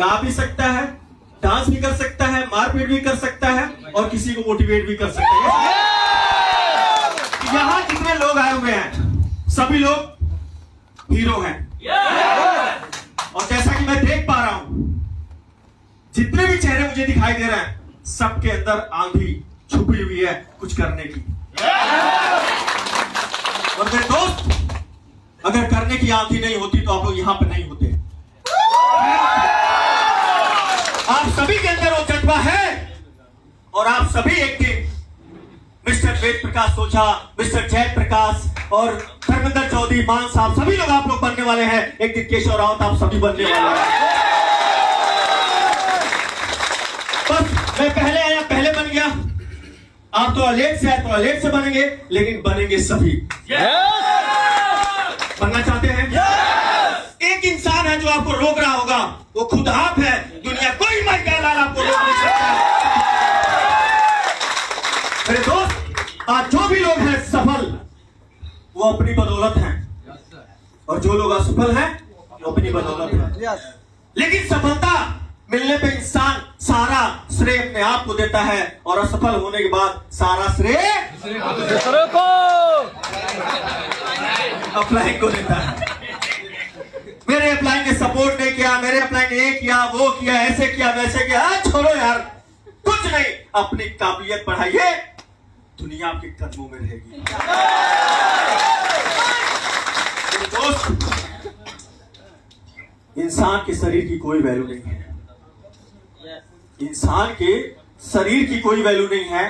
गा भी सकता है, डांस भी कर सकता है, मारपीट भी कर सकता है और किसी को मोटिवेट भी कर सकता है। यहाँ जितने लोग आए हुए हैं सभी लोग हीरो हैं। और जैसा कि मैं देख पा रहा हूं, जितने भी चेहरे मुझे दिखाई दे रहे हैं सबके अंदर आंधी छुपी हुई है कुछ करने की। और मेरे दोस्त, अगर करने की आंधी नहीं होती तो आप लोग यहां पर नहीं होते। आप सभी के अंदर वो जज्बा है और आप सभी एक दिन मिस्टर वेद प्रकाश ओझा, मिस्टर जय प्रकाश और धर्मेंद्र चौधरी, मान साहब, सभी लोग आप लोग बनने वाले हैं। एक दिन केशव रावत आप सभी बनने वाले हैं। बस मैं पहले आया, पहले बन गया। आप तो लेट से आए तो लेट से बनेंगे, लेकिन बनेंगे सभी। बनना चाहते हैं? एक इंसान है जो आपको रोक रहा होगा, वो खुद आप है। दुनिया कोई माइकल आपको रोक नहीं सकता। मेरे दोस्त, आज जो भी लोग हैं सफल, वो अपनी बदौलत हैं, और जो लोग असफल हैं वो अपनी बदौलत हैं। लेकिन सफलता मिलने पे इंसान सारा श्रेय अपने आप को देता है और असफल होने के बाद सारा श्रेय अपलाइन को देता है। मेरे अपलाइन ने सपोर्ट नहीं किया, मेरे अपलाइन ने ये किया, वो किया, ऐसे किया, वैसे किया। छोड़ो यार, कुछ नहीं। अपनी काबिलियत बढ़ाइए, दुनिया आपके कदमों में रहेगी। दोस्त, इंसान के शरीर की कोई वैल्यू नहीं है। इंसान के शरीर की कोई वैल्यू नहीं है।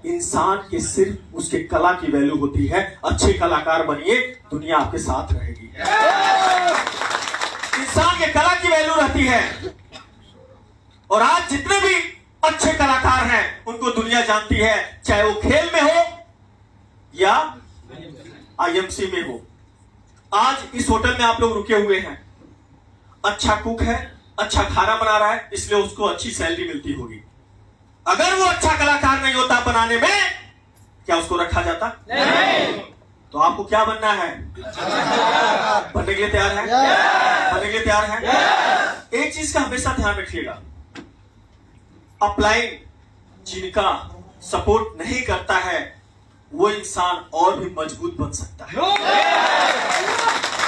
इंसान के सिर्फ उसके कला की वैल्यू होती है। अच्छे कलाकार बनिए, दुनिया आपके साथ रहेगी। इंसान के कला की वैल्यू रहती है। और आज जितने भी अच्छे कलाकार हैं उनको दुनिया जानती है, चाहे वो खेल में हो या आईएमसी में हो। आज इस होटल में आप लोग रुके हुए हैं, अच्छा कुक है, अच्छा खाना बना रहा है, इसलिए उसको अच्छी सैलरी मिलती होगी। अगर वो अच्छा कलाकार नहीं होता बनाने में, क्या उसको रखा जाता? नहीं। तो आपको क्या बनना है? बनने के लिए तैयार है? बनने के लिए तैयार है? एक चीज का हमेशा ध्यान रखिएगा, अपलाइन जिनका सपोर्ट नहीं करता है वो इंसान और भी मजबूत बन सकता है,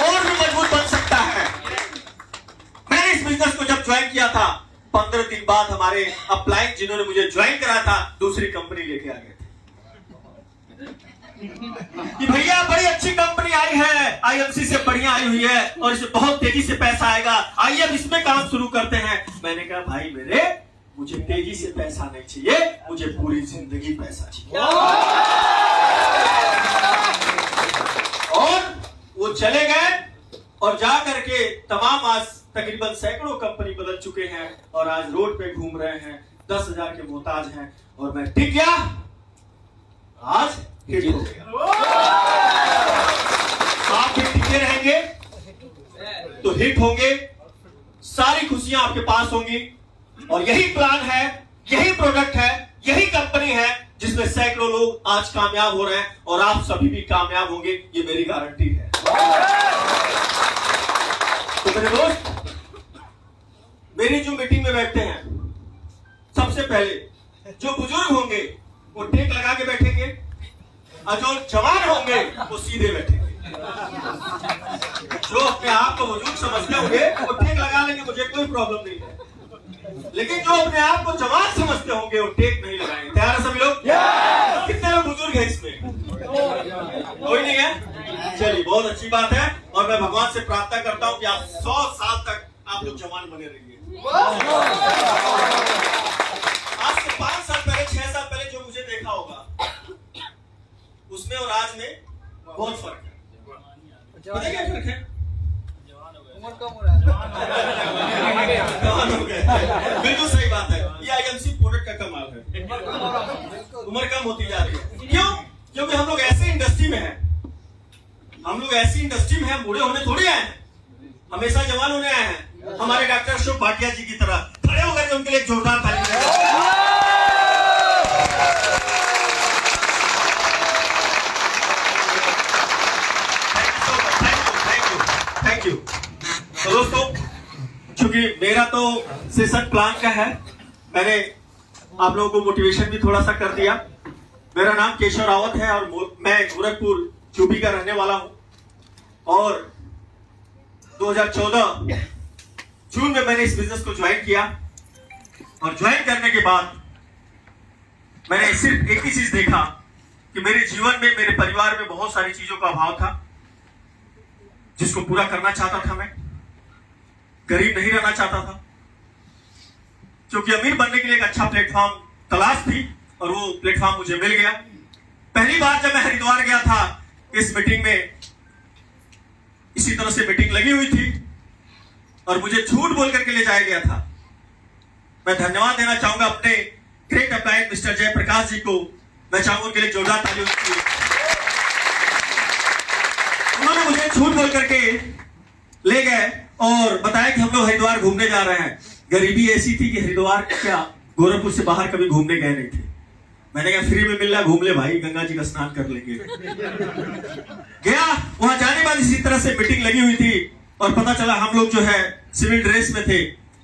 और भी मजबूत बन सकता है। मैंने इस बिजनेस को जब ज्वाइन किया था, 15 दिन बाद हमारे अपलाइन जिन्होंने मुझे ज्वाइन करा था दूसरी कंपनी लेके आ गए थे कि भैया बड़ी अच्छी कंपनी आई है, आईएमसी से बढ़िया आई हुई है और इसमें बहुत तेजी से पैसा आएगा, आइए अब इसमें काम शुरू करते हैं। मैंने कहा भाई मेरे, मुझे तेजी से पैसा नहीं चाहिए, मुझे पूरी जिंदगी पैसा चाहिए। और वो चले गए और जा करके तमाम आज तकरीबन सैकड़ों कंपनी बदल चुके हैं और आज रोड पे घूम रहे हैं, 10,000 के मोहताज हैं। और मैं टिक गया, आज हिट हो गया। आप भी टिके रहेंगे तो हिट होंगे, सारी खुशियां आपके पास होंगी। और यही प्लान है, यही प्रोडक्ट है, यही कंपनी है जिसमें सैकड़ों लोग आज कामयाब हो रहे हैं और आप सभी भी कामयाब होंगे, ये मेरी गारंटी है। तो मेरे दोस्त, मेरी जो मीटिंग में बैठते हैं, सबसे पहले जो बुजुर्ग होंगे वो टेक लगा के बैठेंगे और जो जवान होंगे वो सीधे बैठेंगे। जो अपने आप को बुजुर्ग समझते होंगे वो टेक लगा लेंगे, मुझे कोई प्रॉब्लम नहीं है। लेकिन जो अपने आप को जवान समझते होंगे वो टेक नहीं लगाएंगे। तैयार है सभी लोग? कितने लोग बुजुर्ग हैं इसमें? कोई नहीं है? चलिए, बहुत अच्छी बात है। और मैं भगवान से प्रार्थना करता हूं कि आप 100 साल तक आप लोग जवान बने रहिए। आज से 5 साल पहले, 6 साल पहले जो मुझे देखा होगा, उसमें और आज में बहुत फर्क है। पता क्या फर्क है? उम्र कम हो रहा है। बिल्कुल सही बात है। ये आईएमसी प्रोडक्ट का कमाल है, उम्र कम होती जा रही है। क्यों? क्योंकि हम लोग ऐसी इंडस्ट्री में हैं, हम बूढ़े होने थोड़ी आए हैं, हमेशा जवान होने आए हैं। हमारे डॉक्टर अशोक भाटिया जी की तरह खड़े होकर उनके लिए जोरदार ताली। Thank you. तो दोस्तों, क्योंकि मेरा तो सेशन प्लान का है, मैंने आप लोगों को मोटिवेशन भी थोड़ा सा कर दिया। मेरा नाम केशव रावत है और मैं गोरखपुर चूबी का रहने वाला हूं और 2014 जून में मैंने इस बिजनेस को ज्वाइन किया और ज्वाइन करने के बाद मैंने सिर्फ एक ही चीज देखा कि मेरे जीवन में, मेरे परिवार में बहुत सारी चीजों का अभाव था जिसको पूरा करना चाहता था। मैं गरीब नहीं रहना चाहता था, क्योंकि अमीर बनने के लिए एक अच्छा प्लेटफॉर्म तलाश थी और वो प्लेटफॉर्म मुझे मिल गया। पहली बार जब मैं हरिद्वार गया था, इस मीटिंग में इसी तरह से मीटिंग लगी हुई थी और मुझे झूठ बोल करके ले जाया गया था। मैं धन्यवाद देना चाहूंगा अपने ग्रेट अप्लाइड मिस्टर जयप्रकाश जी को। मैं चाहूंगा उनके लिए जोरदार तालियों की। उन्होंने मुझे झूठ बोल करके ले गए और बताया कि हम लोग हरिद्वार घूमने जा रहे हैं। गरीबी ऐसी थी कि हरिद्वार क्या गोरखपुर से बाहर कभी घूमने गए नहीं थे। मैंने कहा फ्री में मिल रहा, घूम ले भाई, गंगा जी का स्नान कर लेंगे। गया, वहां जाने बाद इसी तरह से मीटिंग लगी हुई थी और पता चला हम लोग जो है सिविल ड्रेस में थे।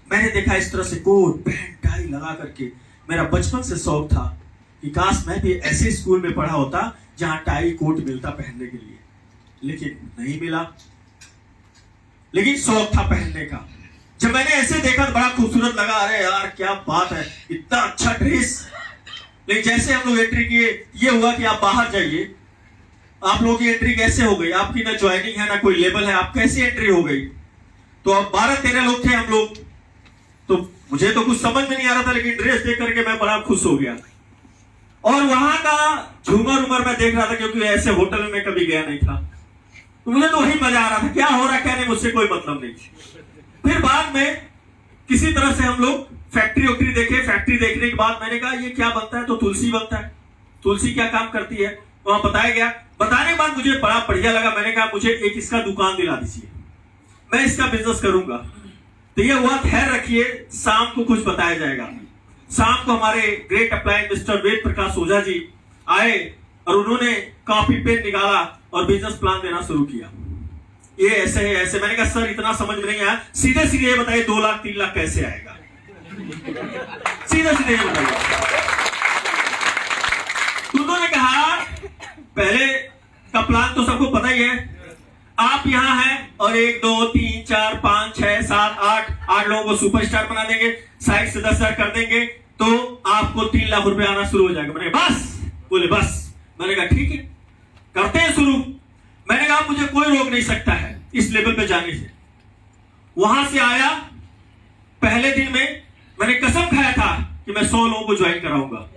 मैंने देखा इस तरह से कोट पैंट टाई लगा करके। मेरा बचपन से शौक था कि काश मैं भी ऐसे स्कूल में पढ़ा होता जहां टाई कोट मिलता पहनने के लिए, लेकिन नहीं मिला। लेकिन शौक था पहनने का। जब मैंने ऐसे देखा तो बड़ा खूबसूरत लगा। अरे यार क्या बात है, इतना अच्छा ड्रेस। लेकिन जैसे हम लोग एंट्री किए, ये हुआ कि आप बाहर जाइए। आप लोगों की एंट्री कैसे हो गई? आपकी ना ज्वाइनिंग है ना कोई लेवल है, आप कैसे एंट्री हो गई? तो अब 12-13 लोग थे हम लोग। तो मुझे तो कुछ समझ में नहीं आ रहा था, लेकिन ड्रेस देख करके मैं बड़ा खुश हो गया। और वहां का झूमर उमर मैं देख रहा था, क्योंकि ऐसे होटल में मैं कभी गया नहीं था। तो मुझे तो वही मजा आ रहा था, क्या हो रहा है क्या नहीं, मुझसे कोई मतलब नहीं। फिर बाद में किसी तरह से हम लोग फैक्ट्री वैक्ट्री देखे। फैक्ट्री देखने के बाद मैंने कहा ये क्या बनता है? तो तुलसी बनता है। तुलसी क्या काम करती है वहां बताया गया। बताने के बाद मुझे बड़ा बढ़िया लगा। मैंने कहा मुझे एक इसका दुकान दिला दीजिए, मैं इसका बिजनेस करूंगा। तो ये हुआ, खैर रखिए, शाम को कुछ बताया जाएगा। शाम को हमारे great applied mister Ved Prakash Ojha ji आए और उन्होंने कॉपी पेन निकाला और बिजनेस प्लान देना शुरू किया। ये ऐसे है ऐसे। मैंने कहा सर इतना समझ में नहीं आया, सीधे सीधे ये बताइए 2 लाख 3 लाख कैसे आएगा? सीधे सीधे ये बताइए। उन्होंने कहा पहले का प्लान तो सबको पता ही है। आप यहां हैं और 1 2 3 4 5 6 7 8 लोगों को सुपरस्टार बना देंगे, साइड से 10,000 कर देंगे तो आपको 3 लाख रुपए आना शुरू हो जाएगा। मैंने बस, बोले बस। मैंने कहा ठीक है करते हैं शुरू। मैंने कहा मुझे कोई रोक नहीं सकता है इस लेवल पे जाने से। वहां से आया, पहले दिन में मैंने कसम खाया था कि मैं 100 लोगों को ज्वाइन कराऊंगा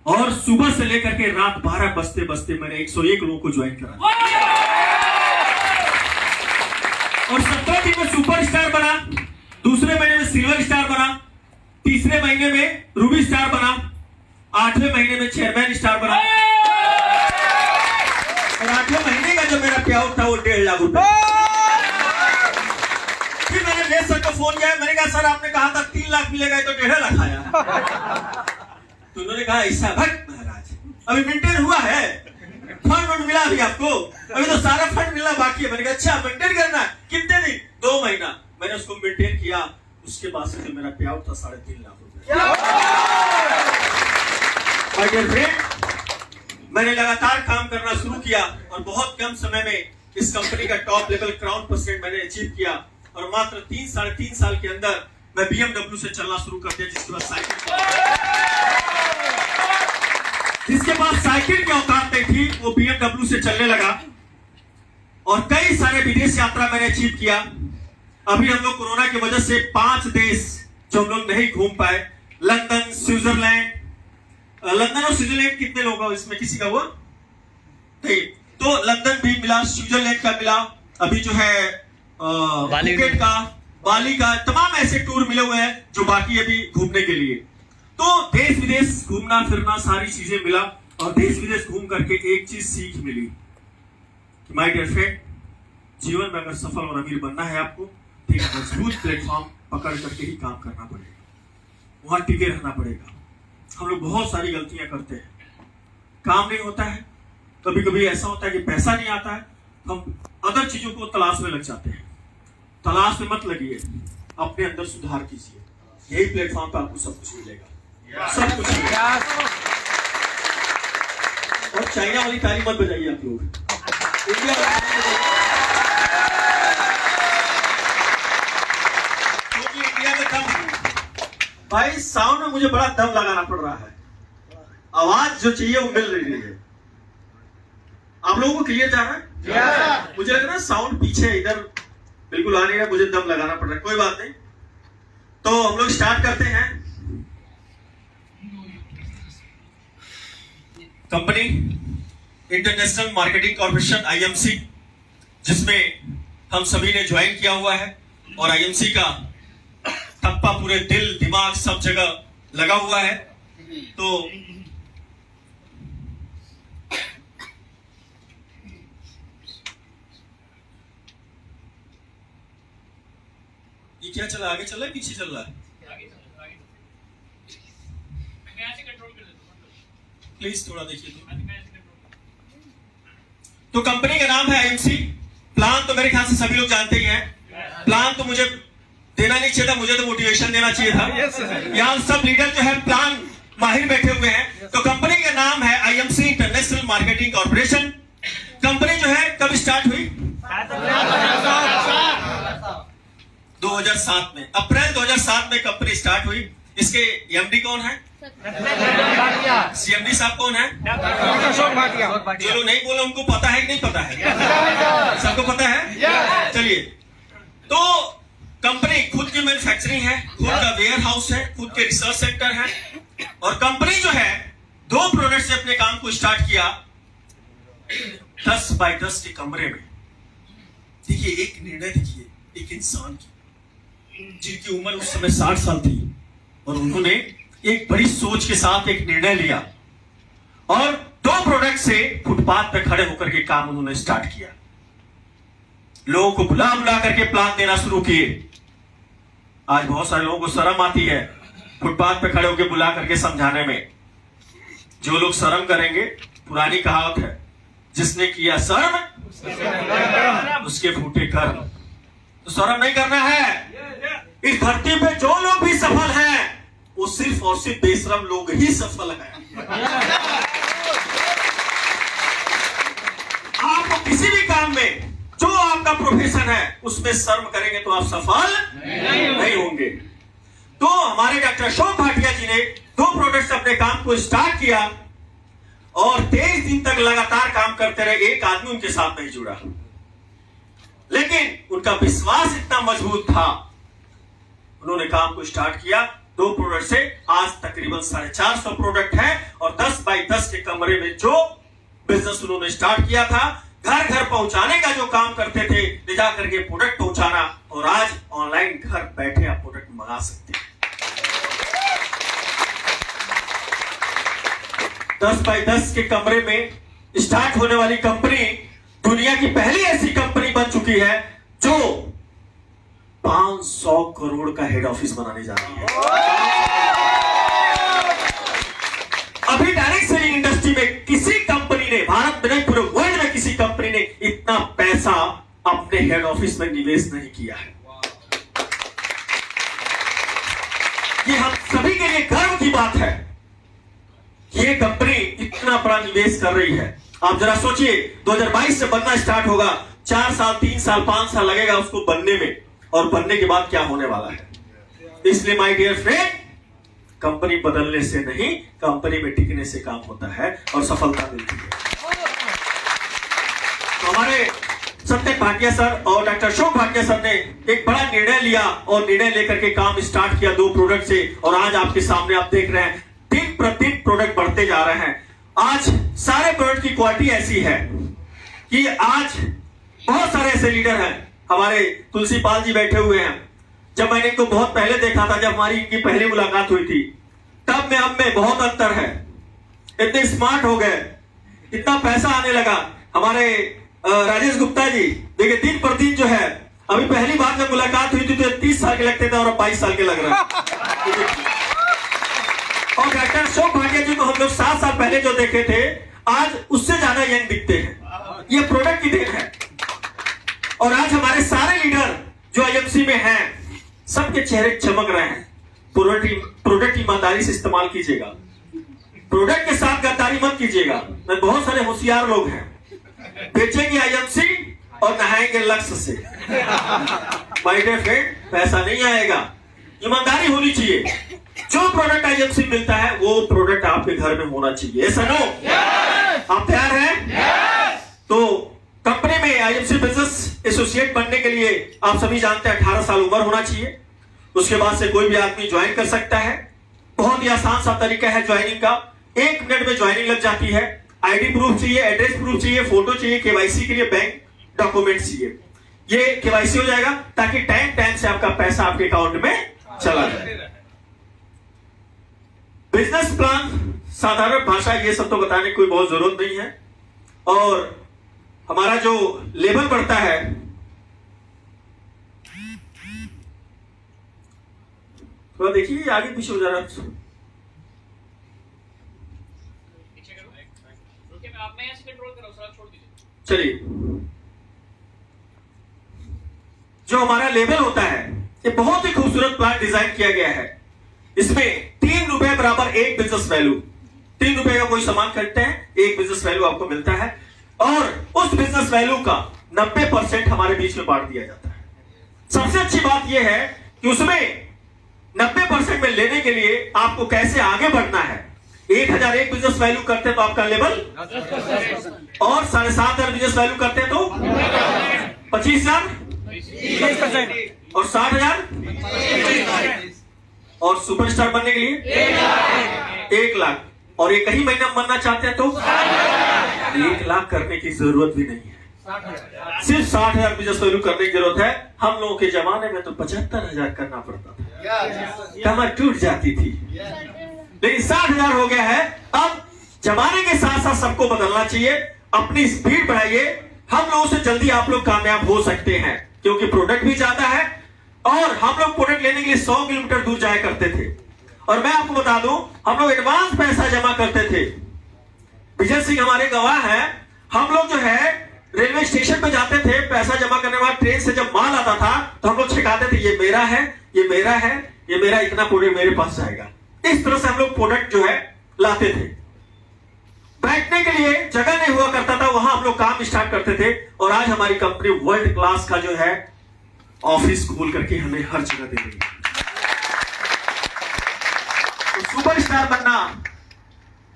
और सुबह से लेकर के रात 12 बजते बजते मैंने 101 लोगों को ज्वाइन करा और 17 दिन में सुपरस्टार बना, दूसरे महीने में सिल्वर स्टार बना, तीसरे महीने में रूबी स्टार बना, 8वें महीने में चेयरमैन स्टार बना और 8वें महीने का जो मेरा पे आउट था वो 1.5 लाख रुपए। फिर मैंने लेस सर को फोन किया। मैंने कहा सर आपने कहा था 3 लाख मिलेगा, तो 1.5 लाख आया। तो उन्होंने कहा ऐसा भट महाराज, अभी मेंटेन हुआ है, फंड मिला अभी आपको, अभी तो सारा फंड मिलना बाकी है। मैंने कहा अच्छा मेंटेन करना है, कितने दिन? 2 महीना। मैंने उसको मेंटेन किया। उसके बाद से मेरा पे आउट था 3.5 लाख रुपए। माय डियर फ्रेंड, मैंने लगातार काम करना शुरू किया और बहुत कम समय में इस कंपनी का टॉप लेवल क्राउन परसेंट मैंने अचीव किया और मात्र 3-3.5 साल के अंदर मैं BMW से चलना शुरू कर दिया। जिसके पास साइकिल की औकात नहीं थी वो BMW से चलने लगा और कई सारे विदेश यात्रा मैंने अचीव किया। अभी हम लोग कोरोना की वजह से 5 देश जो हम लोग नहीं घूम पाए, लंदन, स्विट्जरलैंड। लंदन और स्विट्जरलैंड कितने लोग हैं इसमें? किसी का हुआ नहीं? तो लंदन भी मिला, स्विट्जरलैंड का मिला, अभी जो है फुकेट का, बाली का, तमाम ऐसे टूर मिले हुए हैं जो बाकी अभी घूमने के लिए। तो देश विदेश घूमना फिरना सारी चीजें मिला और देश विदेश घूम करके एक चीज सीख मिली कि माय डियर फ्रेंड, जीवन में अगर सफल और अमीर बनना है आपको एक मजबूत प्लेटफॉर्म पकड़ करके ही काम करना पड़ेगा, वहां टिके रहना पड़ेगा। हम लोग बहुत सारी गलतियां करते हैं, काम नहीं होता है, कभी कभी ऐसा होता है कि पैसा नहीं आता है, हम अदर चीजों को तलाश में लग जाते हैं। तलाश में मत लगिए, अपने अंदर सुधार कीजिए। यही प्लेटफॉर्म पे आपको सब कुछ मिलेगा, सब कुछ मिलेगा। और चाइना वाली ताली मत बजाइए आप लोग, इंडिया में दम भाई, साउंड में मुझे बड़ा दम लगाना पड़ रहा है। आवाज जो चाहिए वो मिल रही है। आप लोगों को क्लियर जा रहा है? मुझे लग रहा है साउंड पीछे इधर बिल्कुल आ नहीं रहा, मुझे दम लगाना पड़ रहा है। कोई बात नहीं, तो हम लोग स्टार्ट करते हैं। Company international marketing corporation IMC, जिसमें हम सभी ने ज्वाइन किया हुआ है, और IMC का ठप्पा पूरे दिल दिमाग सब जगह लगा हुआ है। तो ये क्या चला, आगे चल रहा है पीछे चल रहा है? प्लीज थोड़ा देखिए तो कंपनी का नाम है IMC। प्लान तो मेरे ख्याल से सभी लोग जानते ही हैं। प्लान तो मुझे देना नहीं चाहिए था, मुझे तो मोटिवेशन देना चाहिए था। यहाँ सब लीडर जो है प्लान माहिर बैठे हुए हैं। तो कंपनी का नाम है IMC international marketing corporation. Company जो है कब स्टार्ट हुई? 2007 में, अप्रैल 2007 में कंपनी स्टार्ट हुई। इसके MD कौन है? CMD साहब कौन है? जो लोग नहीं बोले उनको पता है कि नहीं पता है? सबको पता है। चलिए, तो कंपनी खुद की मैन्युफैक्चरिंग है, खुद का वेयर हाउस है, खुद के रिसर्च सेंटर है। और कंपनी जो है 2 प्रोडक्ट से अपने काम को स्टार्ट किया 10 बाय 10 के कमरे में। देखिए, एक निर्णय देखिए, एक इंसान की जिनकी उम्र उस समय 60 साल थी, और उन्होंने एक बड़ी सोच के साथ एक निर्णय लिया और 2 प्रोडक्ट से फुटपाथ पर खड़े होकर के काम उन्होंने स्टार्ट किया। लोगों को बुला बुला करके प्लान देना शुरू किए। आज बहुत सारे लोगों को शर्म आती है फुटपाथ पे खड़े होकर बुला करके समझाने में। जो लोग शर्म करेंगे, पुरानी कहावत है, जिसने किया शर्म उसके फूटे कर्म। तो शर्म नहीं करना है। इस धरती पे जो लोग भी सफल हैं वो सिर्फ और सिर्फ बेशरम लोग ही सफल हैं। आप किसी भी काम में, जो आपका प्रोफेशन है, उसमें शर्म करेंगे तो आप सफल नहीं होंगे। तो हमारे डॉक्टर अशोक भाटिया जी ने 2 प्रोडक्ट से अपने काम को स्टार्ट किया और 23 दिन तक लगातार काम करते रहे। एक आदमी उनके साथ नहीं जुड़ा, लेकिन उनका विश्वास इतना मजबूत था, उन्होंने काम को स्टार्ट किया। 2 प्रोडक्ट से आज तकरीबन 450 प्रोडक्ट है, और 10 बाय 10 के कमरे में जो बिजनेस उन्होंने स्टार्ट किया था, घर घर पहुंचाने का जो काम करते थे, ले जा करके प्रोडक्ट पहुंचाना, और आज ऑनलाइन घर बैठे आप प्रोडक्ट मंगा सकते हैं। 10 बाय 10 के कमरे में स्टार्ट होने वाली कंपनी दुनिया की पहली ऐसी कंपनी बन चुकी है जो 500 करोड़ का हेड ऑफिस बनाने जा रही है। अभी डायरेक्ट सेलिंग इंडस्ट्री में किसी कंपनी ने, भारत में नहीं पूरे वर्ल्ड में किसी कंपनी ने इतना पैसा अपने हेड ऑफिस में निवेश नहीं किया है। ये हम सभी के लिए गर्व की बात है। ये कंपनी इतना बड़ा निवेश कर रही है। आप जरा सोचिए, 2022 से बनना स्टार्ट होगा, 4 साल 3 साल 5 साल लगेगा उसको बनने में, और बनने के बाद क्या होने वाला है। इसलिए माय डियर फ्रेंड, कंपनी बदलने से नहीं, कंपनी में टिकने से काम होता है और सफलता मिलती है। तो हमारे सत्य भाटिया सर और डॉक्टर अशोक भाटिया सर ने एक बड़ा निर्णय लिया और निर्णय लेकर के काम स्टार्ट किया 2 प्रोडक्ट से, और आज आपके सामने आप देख रहे हैं दिन प्रतिदिन प्रोडक्ट बढ़ते जा रहे हैं। आज सारे प्रोडक्ट की क्वालिटी ऐसी है कि आज बहुत सारे ऐसे लीडर हैं। हमारे तुलसी पाल जी बैठे हुए हैं। जब मैंने इनको बहुत पहले देखा था, जब हमारी इनकी पहली मुलाकात हुई थी, तब में अब में बहुत अंतर है। इतने स्मार्ट हो गए, इतना पैसा आने लगा। हमारे राजेश गुप्ता जी देखिए, दिन प्रतिदिन जो है, अभी पहली बार जब मुलाकात हुई थी तो 30 साल के लगते थे और अब 22 साल के लग रहे हैं। और डॉक्टर अशोक भाटिया जी को हम लोग 7 साल पहले जो देखे थे, आज उससे ज्यादा यंग दिखते हैं। ये प्रोडक्ट की देन है। और आज हमारे सारे लीडर जो IMC में हैं, सबके चेहरे चमक रहे हैं। प्रोडक्ट ईमानदारी से इस्तेमाल कीजिएगा, प्रोडक्ट के साथ गद्दारी मत कीजिएगा। मैं बहुत सारे होशियार लोग हैं, बेचेंगे आईएमसी और नहाएंगे लक्ष्य से। माय डियर फ्रेंड, पैसा नहीं आएगा, ईमानदारी होनी चाहिए। जो प्रोडक्ट आईएमसी मिलता है वो प्रोडक्ट आपके घर में होना चाहिए। ऐसा नो? आप तैयार हैं? तो कंपनी में आईएमसी बिजनेस एसोसिएट बनने के लिए आप सभी जानते हैं 18 साल उम्र होना चाहिए। उसके बाद से कोई भी आदमी ज्वाइन कर सकता है। बहुत ही आसान सा तरीका है ज्वाइनिंग का, 1 मिनट में ज्वाइनिंग लग जाती है। आईडी प्रूफ चाहिए, एड्रेस प्रूफ चाहिए, फोटो चाहिए, केवाईसी के लिए बैंक डॉक्यूमेंट चाहिए। ये केवाईसी हो जाएगा ताकि टाइम से आपका पैसा आपके अकाउंट में चला जाए। बिजनेस प्लान, साधारण भाषा, ये सब तो बताने की कोई बहुत जरूरत नहीं है। और हमारा जो लेवल बढ़ता है, थोड़ा देखिए आगे पीछे हो जा रहा है। चलिए, जो हमारा लेवल होता है ये बहुत ही खूबसूरत प्लान डिजाइन किया गया है। इसमें 3 रुपए बराबर 1 बिजनेस वैल्यू। 3 रुपए का कोई सामान खरीदते हैं, 1 बिजनेस वैल्यू आपको मिलता है और उस बिजनेस वैल्यू का 90% हमारे बीच में बांट दिया जाता है। सबसे अच्छी बात यह है कि उसमें 90% में लेने के लिए आपको कैसे आगे बढ़ना है। 1000 एक बिजनेस वैल्यू करते तो आपका लेवल, और 7,500 बिजनेस वैल्यू करते तो 25,000 और 60,000, और सुपरस्टार बनने के लिए 1 लाख, और एक ही महीना बनना चाहते हैं तो 1 लाख करने की जरूरत भी नहीं है। सिर्फ 60,000 बिजनेस वैल्यू करने की जरूरत है। हम लोगों के जमाने में तो 75,000 करना पड़ता था, कमर टूट जाती थी। लेकिन 60,000 हो गया है। अब जमाने के साथ साथ सबको बदलना चाहिए, अपनी स्पीड बढ़ाइए। हम लोगों से जल्दी आप लोग कामयाब हो सकते हैं, क्योंकि प्रोडक्ट भी ज्यादा है और हम लोग प्रोडक्ट लेने के लिए 100 किलोमीटर दूर जाया करते थे। और मैं आपको बता दूं, हम लोग एडवांस पैसा जमा करते थे। विजय सिंह हमारे गवाह हैं। हम लोग जो है रेलवे स्टेशन पे जाते थे, पैसा जमा करने के बाद ट्रेन से जब माल आता था तो हम लोग छिकाते थे, ये मेरा है, ये मेरा है, ये मेरा, इतना प्रोडक्ट मेरे पास जाएगा। इस तरह से हम लोग प्रोडक्ट जो है लाते थे। बैठने के लिए जगह नहीं हुआ करता था, वहां हम लोग काम स्टार्ट करते थे। और आज हमारी कंपनी वर्ल्ड क्लास का जो है ऑफिस खोल करके हमें हर जगह दे रही है। तो सुपरस्टार बनना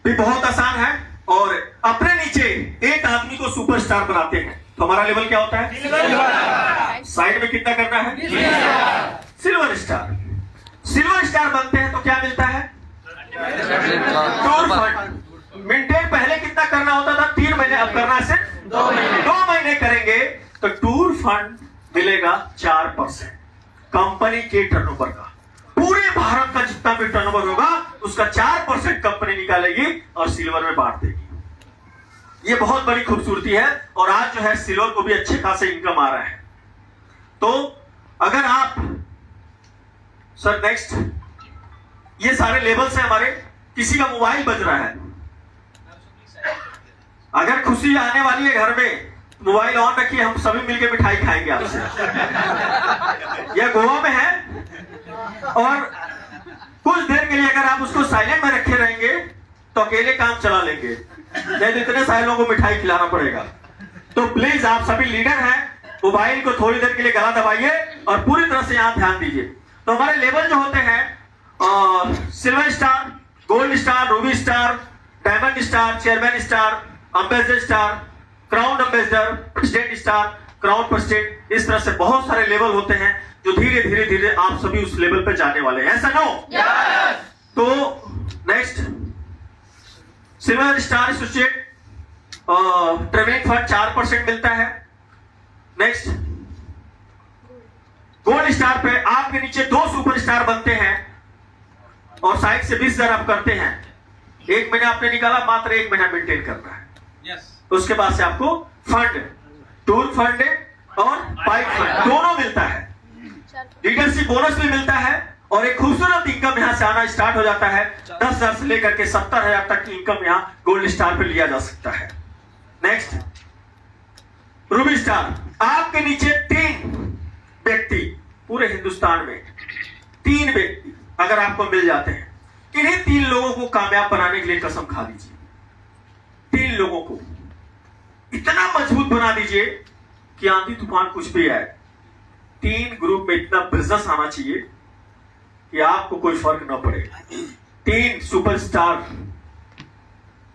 भी बहुत आसान है, और अपने नीचे एक आदमी को सुपरस्टार बनाते हैं तो हमारा लेवल क्या होता है? साइड में कितना करना है? Silver star. सिल्वर स्टार बनते हैं तो क्या मिलता है? Tour fund. मेंटेन पहले कितना करना होता था? 3 महीने, अब करना है सिर्फ 2 महीने करेंगे तो टूर फंड मिलेगा 4% कंपनी के टर्नओवर का। पूरे भारत का जितना भी टर्नओवर होगा उसका 4% कंपनी निकालेगी और सिल्वर में बांट देगी। ये बहुत बड़ी खूबसूरती है। और आज जो है सिल्वर को भी अच्छे खासे इनकम आ रहा है। तो अगर आप सर नेक्स्ट, ये सारे लेवल्स हैं हमारे। किसी का मोबाइल बज रहा है, अगर खुशी आने वाली है घर में, मोबाइल ऑन रखिए, हम सभी मिलकर मिठाई खाएंगे आपसे। यह गोवा में है और कुछ देर के लिए अगर आप उसको साइलेंट में रखे रहेंगे तो अकेले काम चला लेंगे, नहीं तो इतने सारे लोगों को मिठाई खिलाना पड़ेगा। तो प्लीज आप सभी लीडर हैं, मोबाइल को थोड़ी देर के लिए गला दबाइए और पूरी तरह से यहां ध्यान दीजिए। तो हमारे लेवल जो होते हैं silver star, gold star, Ruby star, diamond star, chairman star, ambassador star, crown ambassador, president star, crown president, इस तरह से बहुत सारे लेवल होते हैं जो धीरे धीरे धीरे आप सभी उस लेवल पर जाने वाले हैं। ऐसा नो? तो next, silver star associate travelling fund 4% मिलता है। नेक्स्ट, गोल्ड स्टार पे आपके नीचे 2 सुपरस्टार बनते हैं और साइड से 20,000 आप करते हैं। 1 महीना आपने निकाला, मात्र 1 महीना मेंटेन करना है। उसके बाद से आपको फंड, टूर फंड और बाइक फंड दोनों मिलता है। लीडरशिप बोनस भी मिलता है और एक खूबसूरत इनकम यहां से आना स्टार्ट हो जाता है। 10,000 से लेकर के 70,000 तक की इनकम यहां गोल्ड स्टार पे लिया जा सकता है। Next, Ruby star. आपके नीचे 3 व्यक्ति पूरे हिंदुस्तान में 3 व्यक्ति अगर आपको मिल जाते हैं, इन्हीं 3 लोगों को कामयाब बनाने के लिए कसम खा लीजिए। 3 लोगों को इतना मजबूत बना दीजिए कि आंधी तूफान कुछ भी आए, 3 ग्रुप में इतना बिजनेस आना चाहिए कि आपको कोई फर्क ना पड़े। 3 सुपरस्टार।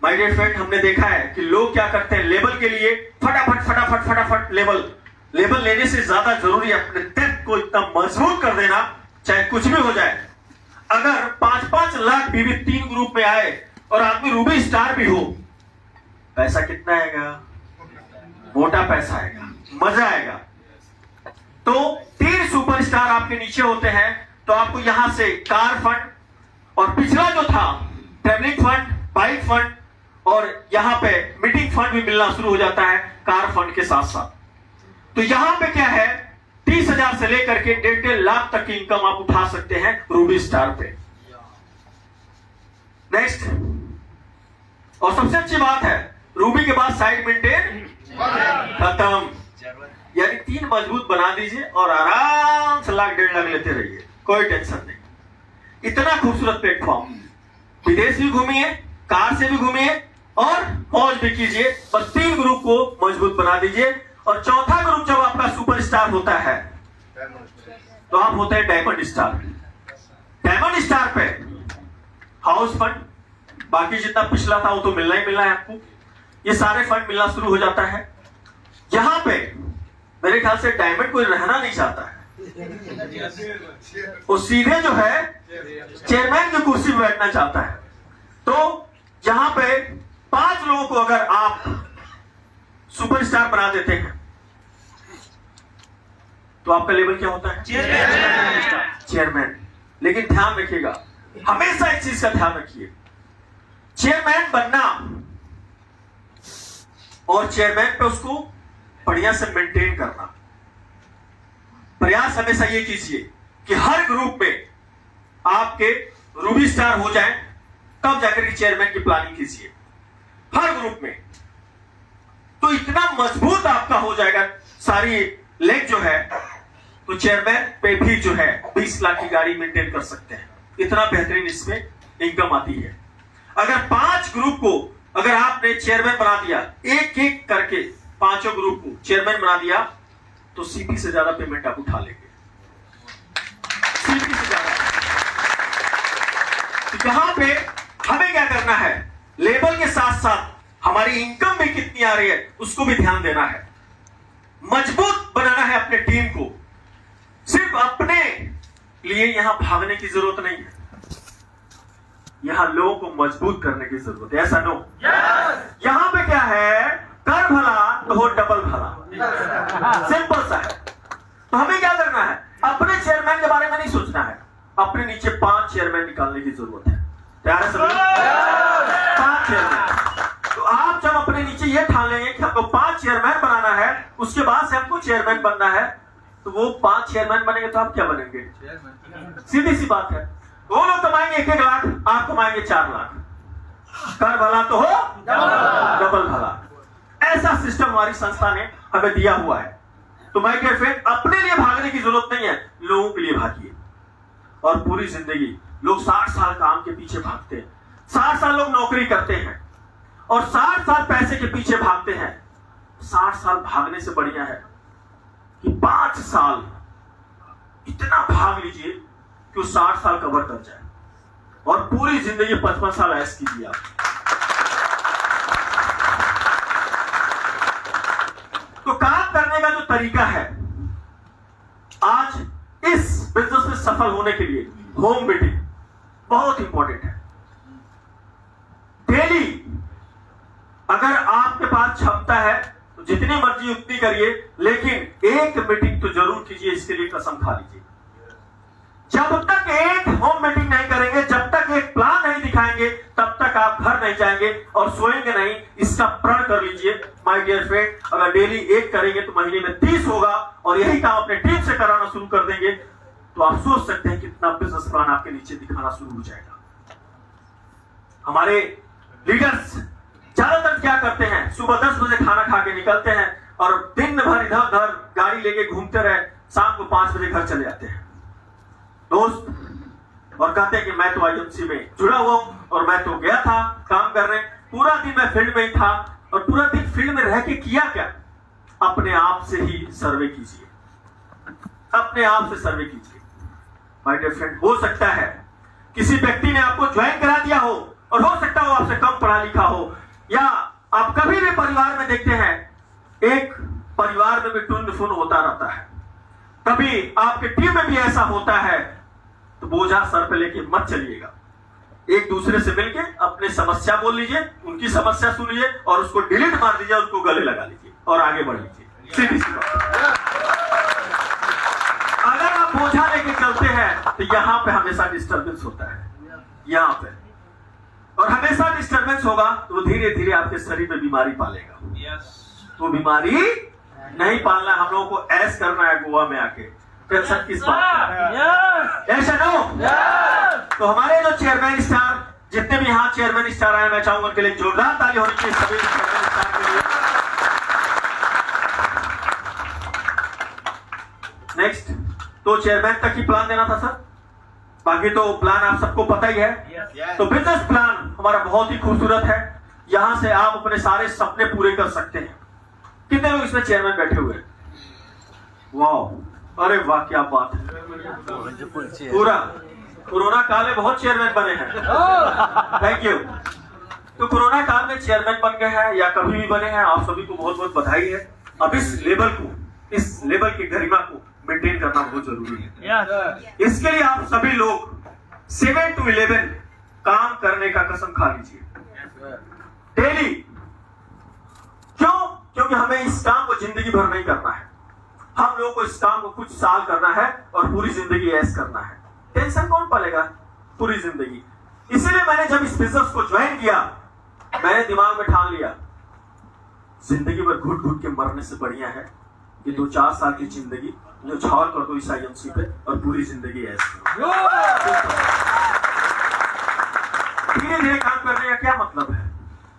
माय डियर फ्रेंड, हमने देखा है कि लोग क्या करते हैं, लेबल के लिए फटाफट लेबल लेने से ज्यादा जरूरी है अपने डेप्थ को इतना मजबूत कर देना, चाहे कुछ भी हो जाए। अगर 5-5 लाख भी 3 ग्रुप में आए और आदमी रूबी स्टार भी हो, पैसा कितना आएगा? मोटा पैसा आएगा, मजा आएगा। तो 3 सुपरस्टार आपके नीचे होते हैं तो आपको यहां से कार फंड और पिछला जो था ट्रैवलिंग फंड, बाइक फंड और यहां पे मीटिंग फंड भी मिलना शुरू हो जाता है कार फंड के साथ साथ। तो यहां पे क्या है, 30,000 से लेकर के 1.5 लाख तक की इनकम आप उठा सकते हैं रूबी स्टार पे। नेक्स्ट, और सबसे अच्छी बात है, रूबी के बाद साइड मेंटेन खत्म। यानी 3 मजबूत बना दीजिए और आराम से लाख 1.5 लाख लेते रहिए, कोई टेंशन नहीं। इतना खूबसूरत प्लेटफॉर्म, विदेश भी घूमिए, कार से भी घूमिए और मौज भी कीजिए। बस 3 ग्रुप को मजबूत बना दीजिए। और चौथा ग्रुप जब आपका सुपरस्टार होता है तो आप होते हैं डायमंड स्टार। डायमंड स्टार पे हाउस फंड, बाकी जितना पिछला था वो तो मिलना ही मिलना है आपको, ये सारे फंड मिलना शुरू हो जाता है। यहां पे मेरे ख्याल से डायमंड कोई रहना नहीं चाहता है, वो सीधे जो है चेयरमैन की कुर्सी में बैठना चाहता है। तो यहां पे 5 लोगों को अगर आप सुपरस्टार बना देते हैं तो आपका लेवल क्या होता है? चेयरमैन। लेकिन ध्यान रखिएगा, हमेशा इस चीज का ध्यान रखिए, चेयरमैन बनना और चेयरमैन पे उसको बढ़िया से मेंटेन करना। प्रयास हमेशा ये कीजिए कि हर ग्रुप में आपके रूबी स्टार हो जाए, तब जाकर के चेयरमैन की प्लानिंग कीजिए हर ग्रुप में। तो इतना मजबूत आपका हो जाएगा सारी लेग जो है, तो चेयरमैन पे भी जो है 20 लाख की गाड़ी मेंटेन कर सकते हैं। इतना बेहतरीन इसमें इनकम आती है। अगर 5 ग्रुप को अगर आपने चेयरमैन बना दिया, एक एक करके 5 ग्रुप को चेयरमैन बना दिया, तो सीपी से ज्यादा पेमेंट आप उठा लेंगे, सीपी से ज्यादा। तो यहां पे हमें क्या करना है, लेवल के साथ साथ हमारी इनकम भी कितनी आ रही है उसको भी ध्यान देना है। मजबूत बनाना है अपने टीम को। सिर्फ अपने लिए यहां भागने की जरूरत नहीं है, यहां लोगों को मजबूत करने की जरूरत है। ऐसा नो? यहां पे क्या है, कर भला तो हो डबल भला, सिंपल सा है। तो हमें क्या करना है, अपने चेयरमैन के बारे में नहीं सोचना है, अपने नीचे 5 चेयरमैन निकालने की जरूरत है। तैयार है सभी? 5 चेयरमैन। तो आप जब अपने नीचे ये ठान लेंगे कि हमको 5 चेयरमैन बनाना है, उसके बाद से हमको चेयरमैन बनना है, तो वो 5 चेयरमैन बनेंगे तो आप क्या बनेंगे? सीधी सी बात है, वो लोग कमाएंगे 1-1 लाख, आप कमाएंगे 4 लाख। कर भला तो हो डबल भला। ऐसा सिस्टम हमारी संस्था ने हमें दिया हुआ है। तो मैं कह फिर अपने लिए भागने की जरूरत नहीं है, लोगों के लिए भागिए। और पूरी जिंदगी लोग 60 साल काम के पीछे भागते हैं, 60 साल लोग नौकरी करते हैं और 60 साल पैसे के पीछे भागते हैं। 60 साल भागने से बढ़िया है कि 5 साल इतना भाग लीजिए कि वो 60 साल कवर कर जाए और पूरी जिंदगी 55 साल ऐश कीजिए आप। तो काम करने का जो तरीका है, आज इस बिजनेस में सफल होने के लिए होम मीटिंग बहुत इंपॉर्टेंट है। डेली अगर आपके पास क्षमता है तो जितनी मर्जी उतनी करिए, लेकिन एक मीटिंग तो जरूर कीजिए, इसके लिए कसम खा लीजिए। जब तक एक होम मीटिंग नहीं करेंगे, जब तक एक प्लान नहीं दिखाएंगे, तब तक आप घर नहीं जाएंगे और सोएंगे नहीं। इसका प्रण कर लीजिए माय डियर फ्रेंड। अगर डेली एक करेंगे तो महीने में 30 होगा और यही काम अपने टीम से कराना शुरू कर देंगे तो आप सोच सकते हैं कितना बिजनेस प्लान आपके नीचे दिखाना शुरू हो जाएगा। हमारे लीडर्स ज्यादातर क्या करते हैं, सुबह 10 बजे खाना खा के निकलते हैं और दिन भर इधर उधर गाड़ी लेके घूमते रहे, शाम को 5 बजे घर चले जाते हैं। दोस्त और कहते हैं कि मैं तो आईएमसी में जुड़ा हुआ हूं और मैं तो गया था काम करने, पूरा दिन मैं फील्ड में ही था। और पूरा दिन फील्ड में रह के किया क्या? अपने आप से ही सर्वे कीजिए, अपने आप से सर्वे कीजिए। माय डियर फ्रेंड, हो सकता है किसी व्यक्ति ने आपको ज्वाइन करा दिया हो और हो सकता हो आपसे कम पढ़ा लिखा हो, या आप कभी भी परिवार में देखते हैं एक परिवार में भी टुन फुन होता रहता है, कभी आपके टीम में भी ऐसा होता है, तो बोझा सर पे लेके मत चलिएगा। एक दूसरे से मिलके अपनी समस्या बोल लीजिए, उनकी समस्या सुन लीजिए और उसको डिलीट मार दीजिए, उसको गले लगा लीजिए और आगे बढ़ लीजिए। सीधी सी बात। अगर आप बोझा लेके चलते हैं तो यहाँ पे हमेशा डिस्टर्बेंस होता है, यहाँ पे, और हमेशा डिस्टर्बेंस होगा तो धीरे धीरे आपके शरीर में बीमारी पालेगा। तो बीमारी नहीं पालना, हम लोगों को ऐश करना है गोवा में आके। टेंशन किस बात का? ऐसा नो। तो हमारे जो चेयरमैन स्टार, जितने भी यहाँ चेयरमैन स्टार आए, मैं चाहूंगा उनके लिए जोरदार ताली होनी चाहिए सभी चेयरमैन स्टार के लिए। नेक्स्ट, तो चेयरमैन तक ही प्लान देना था सर, बाकी तो प्लान आप सबको पता ही है। तो बिजनेस प्लान हमारा बहुत ही खूबसूरत है, यहां से आप अपने सारे सपने पूरे कर सकते हैं। कितने लोग इसमें चेयरमैन बैठे हुए? वाह, अरे वाह, क्या बात है। पूरा कोरोना काल में बहुत चेयरमैन बने हैं। Thank you. तो कोरोना काल में चेयरमैन बन गए हैं या कभी भी बने हैं, आप सभी को बहुत बहुत बधाई है। अब इस लेवल की गरिमा को मेंटेन करना बहुत जरूरी है। इसके लिए आप सभी लोग 7 to 11 काम करने का कसम खा लीजिए डेली। क्यों? क्योंकि हमें इस काम को जिंदगी भर नहीं करना है, हम लोगों को इस काम को कुछ साल करना है और पूरी जिंदगी ऐश करना है। टेंशन कौन पालेगा पूरी जिंदगी? इसीलिए मैंने जब इस बिजनेस को ज्वाइन किया, मैंने दिमाग में ठान लिया, जिंदगी भर घुट घुट के मरने से बढ़िया है कि 2-4 साल की जिंदगी जो छाल कर दो इस आईएमसी पे और पूरी जिंदगी ऐश करो। धीरे धीरे काम करने का क्या मतलब है?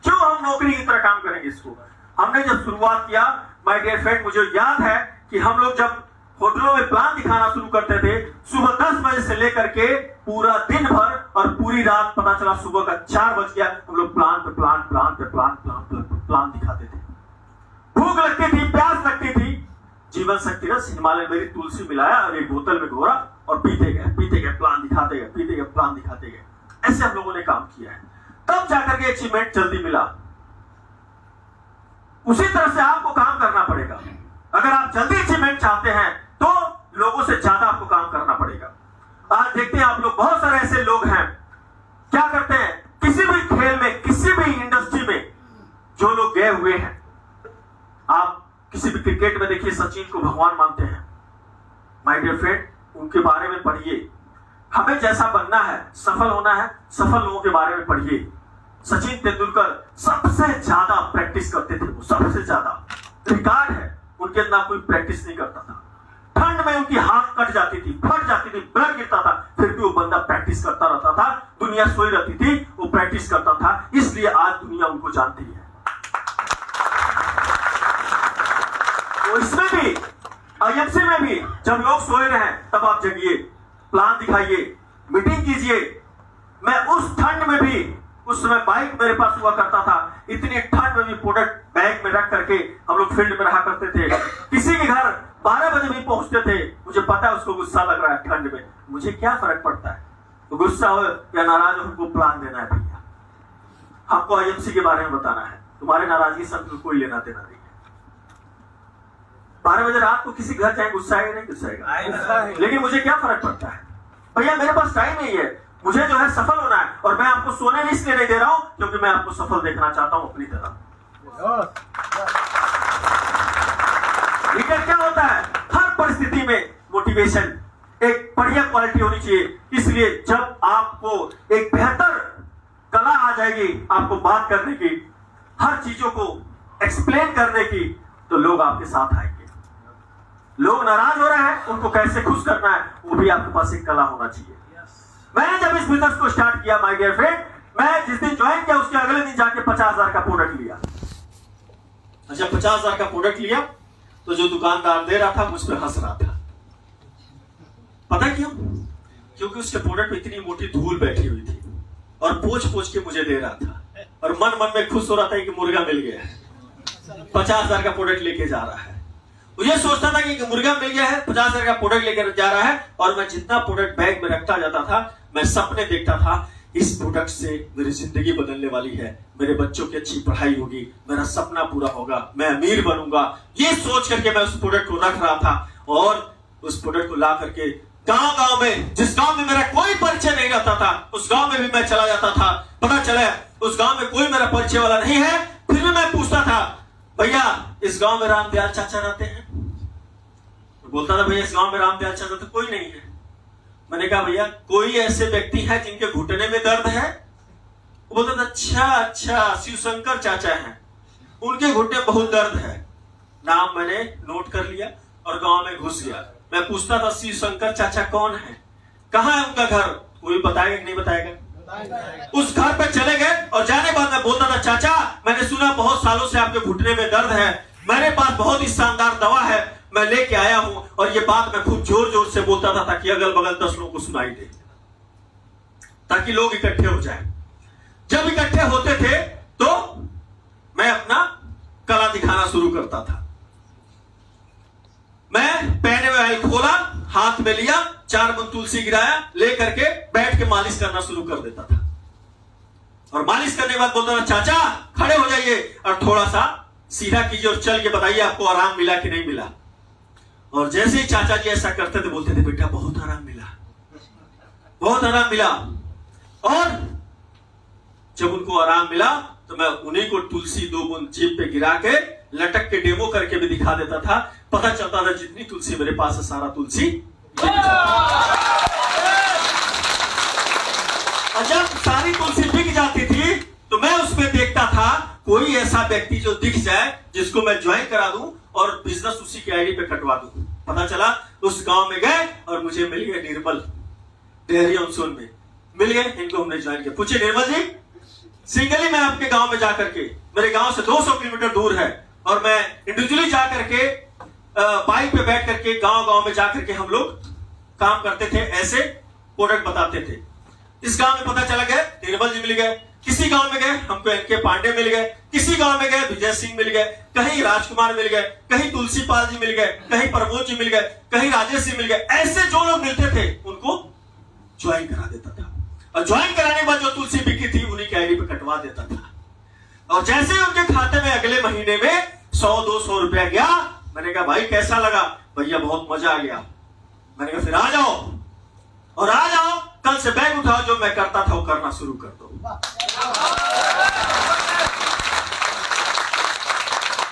क्यों हम नौकरी की तरह काम करेंगे इसको? हमने जब शुरुआत किया, माय डियर फ्रेंड, मुझे याद है कि हम लोग जब होटलों में प्लान दिखाना शुरू करते थे, सुबह 10 बजे से लेकर के पूरा दिन भर और पूरी रात, पता चला सुबह का 4 बज गया, हम लोग प्लान पे प्लान दिखाते थे। भूख लगती थी, प्यास लगती थी, जीवन शक्ति रस हिमालय मेरी तुलसी मिलाया और एक बोतल में घोरा और पीते गए, प्लान दिखाते गए, पीते गए, प्लान दिखाते गए। ऐसे हम लोगों ने काम किया है, तब जाकर के अचीवमेंट जल्दी मिला। उसी तरह से आपको काम करना पड़ेगा। अगर आप जल्दी अचीवमेंट चाहते हैं तो लोगों से ज्यादा आपको काम करना पड़ेगा। आज देखते हैं आप लोग, बहुत सारे ऐसे लोग हैं, क्या करते हैं, किसी भी खेल में, किसी भी इंडस्ट्री में जो लोग गए हुए हैं, आप किसी भी क्रिकेट में देखिए, सचिन को भगवान मानते हैं। माय डियर फ्रेंड, उनके बारे में पढ़िए। हमें जैसा बनना है, सफल होना है, सफल लोगों के बारे में पढ़िए। सचिन तेंदुलकर सबसे ज्यादा प्रैक्टिस करते थे, वो सबसे ज्यादा, रिकॉर्ड है, उनके अंदर कोई प्रैक्टिस नहीं करता था। ठंड में उनकी हाथ कट जाती थी, फट जाती थी, ब्लड गिरता था, फिर भी वो बंदा प्रैक्टिस करता रहता था। दुनिया सोई रहती थी, वो प्रैक्टिस करता था, इसलिए आज दुनिया उनको जानती है। तो इसमें भी, आईएमसी में भी, जब लोग सोए रहे तब आप जगिए, प्लान दिखाइए, मीटिंग कीजिए। मैं उस ठंड में भी, उस समय बाइक मेरे पास हुआ करता था, इतनी ठंड में भी प्रोडक्ट बैग में रख करके हम लोग फील्ड में रहा करते थे। किसी के घर 12 बजे भी पहुंचते थे, मुझे पता है उसको गुस्सा लग रहा है ठंड में, मुझे क्या फर्क पड़ता है, तो गुस्सा हो या नाराज हो, हमको प्लान देना है भैया, हमको आईएमसी के बारे में बताना है, तुम्हारे नाराजगी से हमको कोई लेना देना नहीं है। 12 बजे रात को किसी घर जाए, गुस्सा आएगा नहीं गुस्सा आएगा, लेकिन मुझे क्या फर्क पड़ता है भैया, मेरे पास टाइम नहीं है, मुझे जो है सफल होना है, और मैं आपको सोने इसलिए नहीं दे रहा हूं क्योंकि मैं आपको सफल देखना चाहता हूं अपनी तरह। लीडर क्या होता है, हर परिस्थिति में मोटिवेशन, एक बढ़िया क्वालिटी होनी चाहिए। इसलिए जब आपको एक बेहतर कला आ जाएगी आपको बात करने की, हर चीजों को एक्सप्लेन करने की, तो लोग आपके साथ आएंगे। लोग नाराज हो रहे हैं, उनको कैसे खुश करना है, वो भी आपके पास एक कला होना चाहिए। मैंने जब इस बिजनेस को स्टार्ट किया माय डियर फ्रेंड, मैं जिस दिन ज्वाइन किया उसके अगले दिन जाके 50,000 का प्रोडक्ट लिया। अच्छा, 50,000 का प्रोडक्ट लिया तो जो दुकानदार दे रहा था मुझ पर हंस रहा था। पता क्यों? क्योंकि उसके प्रोडक्ट में इतनी मोटी धूल बैठी हुई थी और पोंछ पोंछ के मुझे दे रहा था और मन मन में खुश हो रहा था कि मुर्गा मिल गया है। 50,000 का प्रोडक्ट लेके जा रहा है। मुझे सोचता था कि मुर्गा मिल गया है, 50,000 का प्रोडक्ट लेकर जा रहा है और मैं जितना प्रोडक्ट बैग में रखता जाता था मैं सपने देखता था इस प्रोडक्ट से मेरी जिंदगी बदलने वाली है, मेरे बच्चों की अच्छी पढ़ाई होगी, मेरा सपना पूरा होगा, मैं अमीर बनूंगा। ये सोच करके मैं उस प्रोडक्ट को रख रहा था और उस प्रोडक्ट को ला करके गांव में, जिस गांव में मेरा कोई परिचय नहीं रहता था उस गांव में भी मैं चला जाता था। पता चला उस गांव में कोई मेरा परिचय वाला नहीं है, फिर भी मैं पूछता था भैया इस गांव में रामदयाल चाचा रहते हैं? तो बोलता था भैया इस गांव में रामदयाल चाचा तो कोई नहीं है। मैंने कहा भैया कोई ऐसे व्यक्ति है जिनके घुटने में दर्द है? वो बोलता था अच्छा शिवशंकर चाचा हैं, उनके घुटने में बहुत दर्द है। नाम मैंने नोट कर लिया और गांव में घुस गया। मैं पूछता था शिवशंकर चाचा कौन है, कहाँ है उनका घर? कोई बताएगा कि नहीं बताएगा? उस घर पे चले गए और जाने बाद मैं बोलता था चाचा मैंने सुना बहुत सालों से आपके घुटने में दर्द है, मेरे पास बहुत ही शानदार दवा है, मैं लेके आया हूं। और ये बात मैं खूब जोर जोर से बोलता था ताकि अगल बगल 10 लोगों को सुनाई दे, ताकि लोग इकट्ठे हो जाएं। जब इकट्ठे होते थे तो मैं अपना कला दिखाना शुरू करता था। मैं पहने हुए ऑयल खोला, हाथ में लिया, 4 बूंद तुलसी गिराया, लेकर के बैठ के मालिश करना शुरू कर देता था। और मालिश करने के बाद बोलता था चाचा खड़े हो जाइए और थोड़ा सा सीधा कीजिए और चल के बताइए आपको आराम मिला कि नहीं मिला। और जैसे ही चाचा जी ऐसा करते थे बोलते थे बेटा बहुत आराम मिला, बहुत आराम मिला। और जब उनको आराम मिला तो मैं उन्हीं को तुलसी 2 बूंद जीभ पे गिरा के लटक के डेमो करके भी दिखा देता था। पता चलता था जितनी तुलसी मेरे पास है सारा तुलसी। और जब सारी तुलसी बिक जाती थी तो मैं उसमें देखता था कोई ऐसा व्यक्ति जो दिख जाए जिसको मैं ज्वाइन करा दूं और बिजनेस उसी की आईडी पे कटवा दूं। पता चला उस गांव में गए और मुझे मिल गए निर्मल डेयरी ऑनसोन में मिल गए, इनको हमने ज्वाइन किया। पूछे निर्मल जी सिंगली मैं आपके गांव में जाकर के, मेरे गांव से 200 किलोमीटर दूर है और मैं इंडिविजुअली जाकर के बाइक पे बैठ करके गांव में जाकर के हम लोग काम करते थे, ऐसे प्रोडक्ट बताते थे। इस गांव में पता चला गया निर्मल जी मिल गए, किसी गांव में गए हमको एनके पांडे मिल गए, किसी गांव में गए विजय सिंह मिल गए, कहीं राजकुमार मिल गए, कहीं तुलसी पाल जी मिल गए, कहीं प्रमोद जी मिल गए, कहीं राजेश जी मिल गए। ऐसे जो लोग मिलते थे उनको ज्वाइन करा देता था और ज्वाइन कराने के बाद जो तुलसी बिकी थी उन्हीं की आईडी पे कटवा देता था। और जैसे ही उनके खाते में अगले महीने में 100-200 रुपया गया, मैंने कहा भाई कैसा लगा? भैया बहुत मजा आ गया। मैंने कहा फिर आ जाओ और आ जाओ, कल से बैग उठाओ, जो मैं करता था वो करना शुरू कर दो।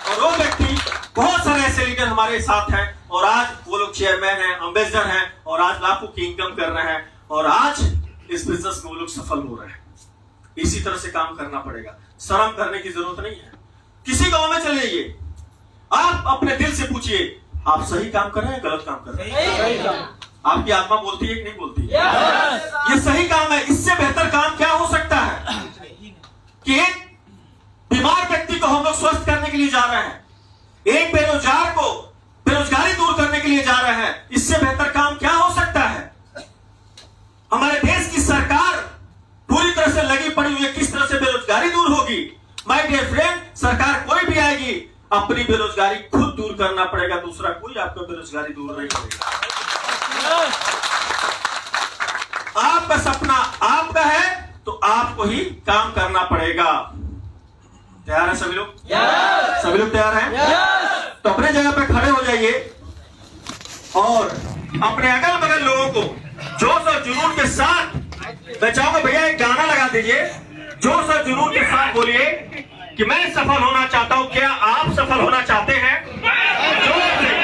और वो व्यक्ति, बहुत सारे ऐसे लीडर हमारे साथ हैं और आज वो लोग चेयरमैन हैं, एम्बेसडर हैं और आज लाखों की इनकम कर रहे हैं और आज इस बिजनेस में वो लोग सफल हो रहे हैं। इसी तरह से काम करना पड़ेगा, शर्म करने की जरूरत नहीं है। किसी गांव में चले जाइए, आप अपने दिल से पूछिए आप सही काम कर रहे हैं गलत काम कर रहे हैं? आपकी आत्मा बोलती है कि नहीं बोलती? ये सही काम है। इससे बेहतर काम क्या हो सकता है कि एक बीमार व्यक्ति को हम लोग स्वस्थ करने के लिए जा रहे हैं, एक बेरोजगार को बेरोजगारी दूर करने के लिए जा रहे हैं। इससे बेहतर काम क्या हो सकता है? हमारे देश की सरकार पूरी तरह से लगी पड़ी हुई है, किस तरह से बेरोजगारी दूर होगी। माय डियर फ्रेंड, सरकार कोई भी आएगी, अपनी बेरोजगारी खुद दूर करना पड़ेगा, दूसरा कोई आपको बेरोजगारी दूर नहीं करेगा। आपका सपना आपका है तो आपको ही काम करना पड़ेगा। तैयार है सभी लोग? सभी लोग तैयार हैं? तो अपने जगह पे खड़े हो जाइए और अपने अगल बगल लोगों को जोश और जुनून के साथ, मैं चाहूंगा भैया एक गाना लगा दीजिए, जोश और जुनून के साथ बोलिए कि मैं सफल होना चाहता हूं। क्या आप सफल होना चाहते हैं? जोर से।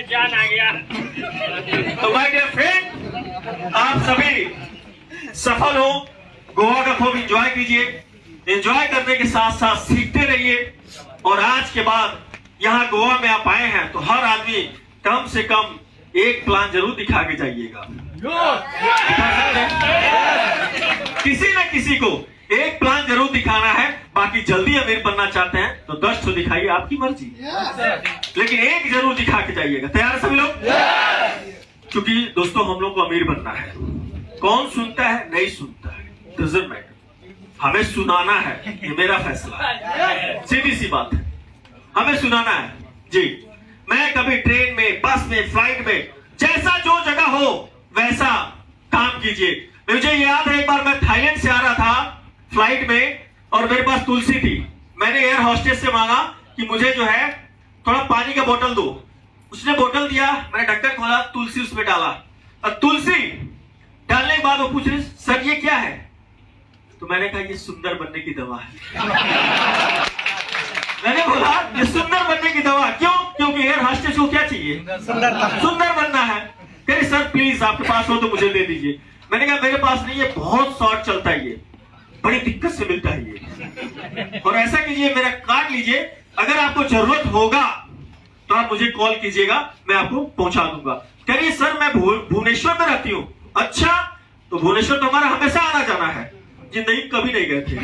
जान आ गया। तो माय डियर फ्रेंड, आप सभी सफल सफल हो। गोवा का खूब एंजॉय कीजिए, एंजॉय करने के साथ साथ सीखते रहिए। और आज के बाद यहाँ गोवा में आप आए हैं तो हर आदमी कम से कम एक प्लान जरूर दिखा के जाइएगा। किसी न किसी को एक प्लान जरूर दिखाना है। बाकी जल्दी अमीर बनना चाहते हैं तो 10 तो दिखाइए, आपकी मर्जी, लेकिन एक जरूर दिखा के जाइएगा। तैयार है सभी लोग? क्योंकि दोस्तों हम लोग को अमीर बनना है। कौन सुनता है नहीं सुनता है, डजंट मैटर, हमें सुनाना है, ये मेरा फैसला है। सीधी सी बात है, हमें सुनाना है जी। मैं कभी ट्रेन में, बस में, फ्लाइट में, जैसा जो जगह हो वैसा काम कीजिए। मुझे याद है एक बार मैं थाईलैंड से आ रहा था फ्लाइट में और मेरे पास तुलसी थी। मैंने एयर होस्टेस से मांगा कि मुझे जो है थोड़ा पानी का बोतल दो। उसने बोतल दिया, मैंने ढक्कन खोला, तुलसी उसमें डाला और तुलसी डालने के बाद वो पूछ रही सर ये क्या है? तो मैंने कहा ये सुंदर बनने की दवा है। मैंने बोला ये सुंदर बनने की दवा क्यों? क्योंकि एयर होस्टेस को क्या चाहिए? सुंदर बनना है। कह रही सर प्लीज आपके पास हो तो मुझे दे दीजिए। मैंने कहा मेरे पास नहीं, ये बहुत शॉर्ट चलता है, ये बड़ी दिक्कत से मिलता है ये। और ऐसा कीजिए मेरा कार्ड लीजिए, अगर आपको जरूरत होगा तो आप मुझे कॉल कीजिएगा, मैं आपको पहुंचा दूंगा। कह रही सर मैं भुवनेश्वर में रहती हूँ। अच्छा, तो भुवनेश्वर तो हमारा हमेशा आना जाना है। जिंदगी कभी नहीं गए थे।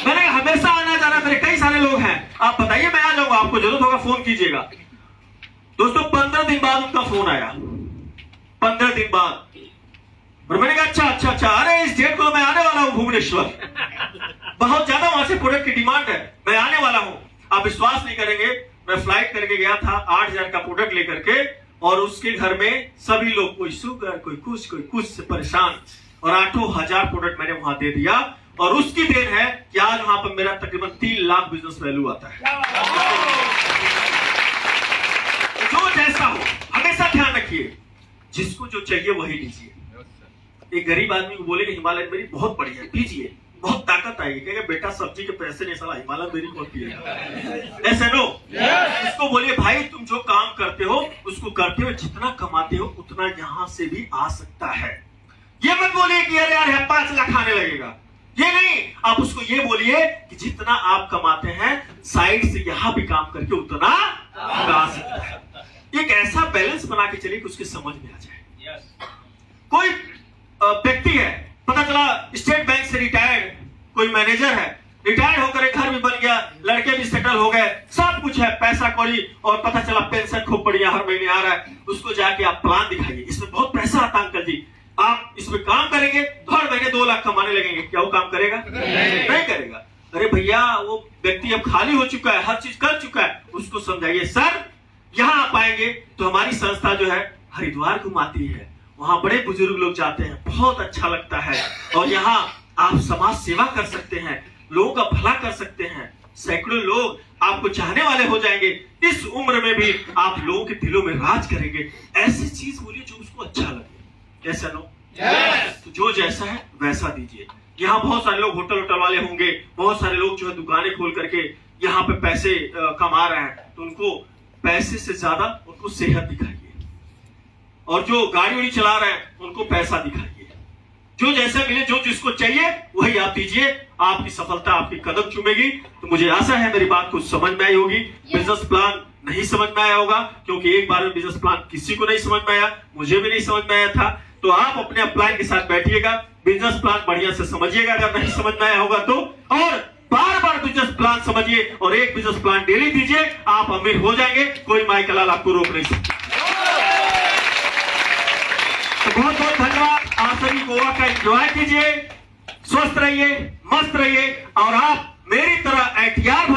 मैंने हमेशा आना जाना, मेरे कई सारे लोग हैं, आप बताइए मैं आ जाऊंगा, आपको जरूरत होगा फोन कीजिएगा। दोस्तों 15 दिन बाद उनका फोन आया, 15 दिन बाद। और मैंने कहा अच्छा, अरे इस डेट को मैं आने वाला हूं भुवनेश्वर, बहुत ज्यादा वहां से प्रोडक्ट की डिमांड है, मैं आने वाला हूं। आप विश्वास नहीं करेंगे, मैं फ्लाइट करके गया था 8000 का प्रोडक्ट लेकर के, और उसके घर में सभी लोग, कोई शुगर, कोई कुछ से परेशान, और 8000 प्रोडक्ट मैंने वहां दे दिया। और उसकी देन है कि आज वहां पर मेरा तकरीबन 3 लाख बिजनेस वैल्यू आता है। जो जैसा हो हमेशा ध्यान रखिए, जिसको जो चाहिए वही लीजिए। एक गरीब आदमी को बोले कि हिमालय मेरी बहुत बढ़िया है, लीजिए, बहुत ताकत आएगी। कहेगा बेटा सब्जी के पैसे नहीं, साला हिमालय मेरी होती है। ऐसे नो, इसको बोलिए भाई तुम जो काम करते हो उसको करते हो, जितना कमाते हो उतना यहां से भी आ सकता है। ये मत बोलिए कि अरे यार 5 लाख आने लगेगा, ये नहीं। आप उसको ये बोलिए कि जितना आप कमाते हैं साइड से यहां भी काम करके उतना आ सकता है। एक ऐसा बैलेंस बना के चलिए कि उसके समझ में आ जाए। कोई व्यक्ति है, पता चला स्टेट बैंक से रिटायर्ड कोई मैनेजर है, रिटायर्ड होकर एक घर भी बन गया, लड़के भी सेटल हो गए, सब कुछ है, पैसा कौड़ी, और पता चला पेंशन खूब बढ़िया हर महीने आ रहा है। उसको जाके आप प्लान दिखाइए, इसमें बहुत पैसा आता है अंकल जी, आप इसमें काम करेंगे तो हर महीने 2 लाख कमाने लगेंगे। क्या वो काम करेगा? नहीं करेगा। अरे भैया वो व्यक्ति अब खाली हो चुका है, हर चीज कर चुका है, उसको समझाइए सर यहाँ आप आएंगे तो हमारी संस्था जो है हरिद्वार घुमाती है, वहां बड़े बुजुर्ग लोग जाते हैं, बहुत अच्छा लगता है, और यहाँ आप समाज सेवा कर सकते हैं, लोगों का भला कर सकते हैं, सैकड़ों लोग आपको चाहने वाले हो जाएंगे, इस उम्र में भी आप लोगों के दिलों में राज करेंगे। ऐसी चीज बोलिए जो उसको अच्छा लगे। ऐसा नो, तो जो जैसा है वैसा दीजिए। यहाँ बहुत सारे लोग होटल वाले होंगे, बहुत सारे लोग जो है दुकानें खोल करके यहाँ पे पैसे कमा रहे हैं, तो उनको पैसे से ज्यादा उनको सेहत दिखाइए, और जो गाड़ी उड़ी चला रहे हैं उनको पैसा दिखाइए। जो जैसा मिले, जो जिसको चाहिए वही आप दीजिए, आपकी सफलता आपकी कदम चूमेगी। तो मुझे आशा है मेरी बात कुछ समझ में आई होगी। बिजनेस प्लान नहीं समझ में आया होगा, क्योंकि एक बार में बिजनेस प्लान किसी को नहीं समझ में आया, मुझे भी नहीं समझ में आया था। तो आप अपने अपलाइन के साथ बैठिएगा, बिजनेस प्लान बढ़िया से समझिएगा अगर नहीं समझ में आया होगा तो, और बार-बार बिजनेस प्लान समझिए और एक बिजनेस प्लान डेली दीजिए, आप अमीर हो जाएंगे, कोई माइकलाल आपको रोक नहीं सकता। तो बहुत बहुत धन्यवाद। आप सभी गोवा का एंजॉय कीजिए, स्वस्थ रहिए, मस्त रहिए, और आप मेरी तरह एहतियात